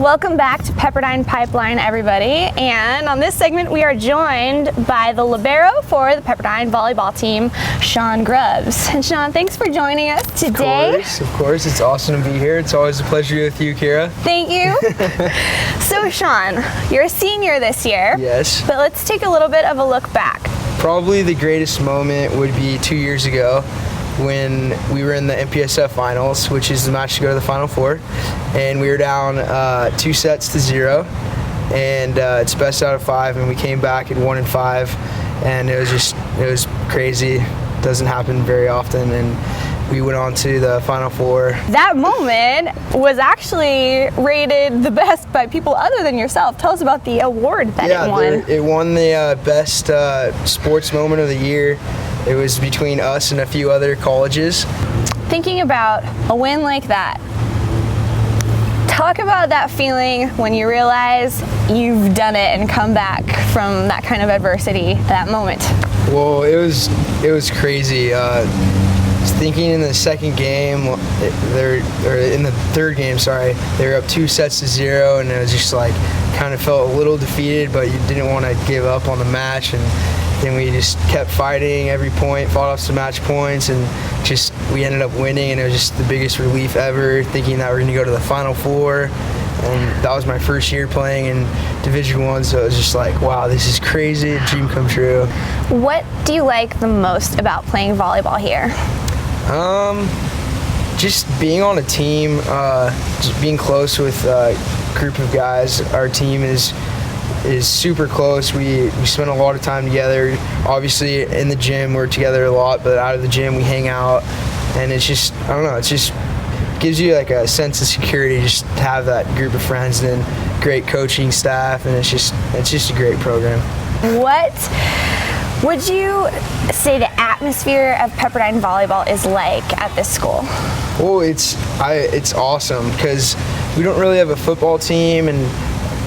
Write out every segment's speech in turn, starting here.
Welcome back to Pepperdine Pipeline, everybody. And on this segment, we are joined by the libero for the Pepperdine Volleyball team, Sean Grubbs. And Sean, thanks for joining us today. Of course. It's awesome to be here. It's always a pleasure to be with you, Kira. Thank you. So, Sean, you're a senior this year. Yes. But let's take a little bit of a look back. Probably the greatest moment would be 2 years ago when we were in the MPSF finals, which is the match to go to the Final Four, and we were down 2-0, and it's best out of 5, and we came back at 1-5, and it was crazy. Doesn't happen very often, and we went on to the Final Four. That moment was actually rated the best by people other than yourself. Tell us about the award that it won. It won the best sports moment of the year. It was between us and a few other colleges. Thinking about a win like that, talk about that feeling when you realize you've done it and come back from that kind of adversity, that moment. Well, it was crazy. Thinking in the second game, in the third game, they were up 2-0, and it was just like, kind of felt a little defeated, but you didn't want to give up on the match, and then we just kept fighting every point, fought off some match points, and we ended up winning, and it was just the biggest relief ever, thinking that we're going to go to the Final Four. And that was my first year playing in Division I, so it was just like, wow, this is crazy, a dream come true. What do you like the most about playing volleyball here? Just being on a team, just being close with a group of guys. Our team is super close. We spend a lot of time together. Obviously in the gym we're together a lot, but out of the gym we hang out, and it's just, I don't know, it just gives you like a sense of security just to have that group of friends, and then great coaching staff, and it's just a great program. What would you say the atmosphere of Pepperdine Volleyball is like at this school? Well, it's awesome because we don't really have a football team, and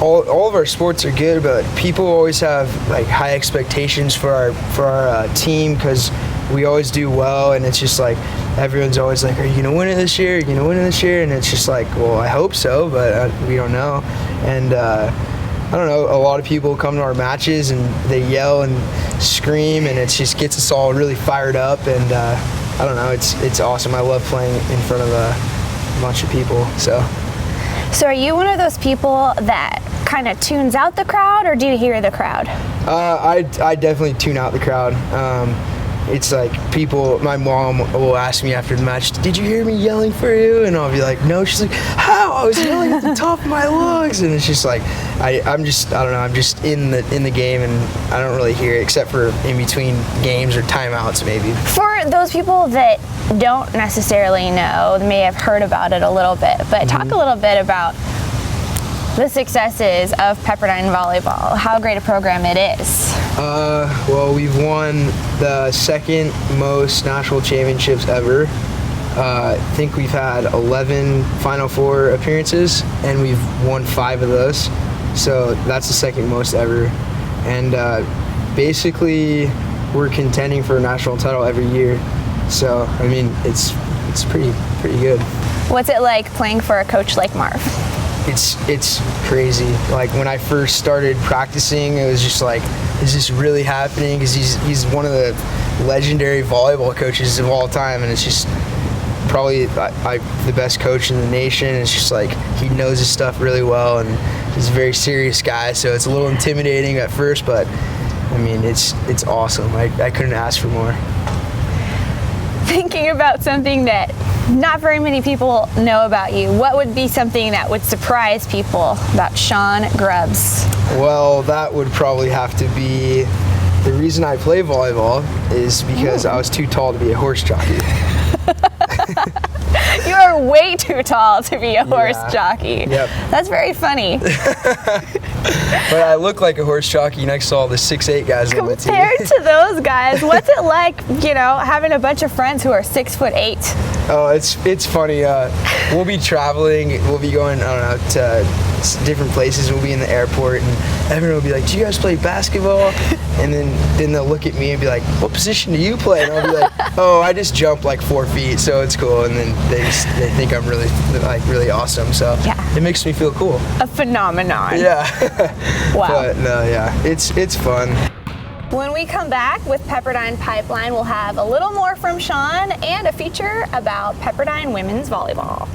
all of our sports are good, but people always have like high expectations for our team because we always do well, and it's just like everyone's always like, are you gonna win it this year? Are you gonna win it this year? And it's just like, well, I hope so, but we don't know. And I don't know, a lot of people come to our matches and they yell and scream, and it just gets us all really fired up, and I don't know, it's awesome. I love playing in front of a bunch of people. So are you one of those people that kind of tunes out the crowd, or do you hear the crowd? I definitely tune out the crowd. It's like my mom will ask me after the match, did you hear me yelling for you? And I'll be like, no. She's like, how? I was yelling at the top of my lungs. And it's just like, I don't know, I'm just in the game, and I don't really hear it except for in between games or timeouts maybe. For those people that don't necessarily know, they may have heard about it a little bit, but talk a little bit about the successes of Pepperdine Volleyball, how great a program it is. Well, we've won the second most national championships ever. I think we've had 11 Final Four appearances, and we've won 5 of those. So that's the second most ever. And basically, we're contending for a national title every year. So, I mean, it's pretty good. What's it like playing for a coach like Marv? It's crazy. Like when I first started practicing, it was just like, is this really happening? Because he's one of the legendary volleyball coaches of all time, and it's just probably the best coach in the nation. It's just like he knows his stuff really well, and he's a very serious guy. So it's a little intimidating at first, but I mean it's awesome. I couldn't ask for more. Thinking about something that not very many people know about you, what would be something that would surprise people about Sean Grubbs? Well, that would probably have to be the reason I play volleyball is because I was too tall to be a horse jockey. You are way too tall to be a horse jockey. Yep. That's very funny. But I look like a horse jockey next to all the 6'8" guys on the team. Compared to those guys, what's it like, having a bunch of friends who are 6'8"? Oh, it's funny. We'll be traveling. We'll be going, I don't know, to different places. We'll be in the airport, and everyone will be like, "Do you guys play basketball?" And then they'll look at me and be like, "What position do you play?" And I'll be like, "Oh, I just jump like 4 feet, so it's cool." And then they think I'm really awesome. So Yeah. it makes me feel cool. A phenomenon. Yeah. Wow. But no, yeah, it's fun. When we come back with Pepperdine Pipeline, we'll have a little more from Sean and a feature about Pepperdine women's volleyball.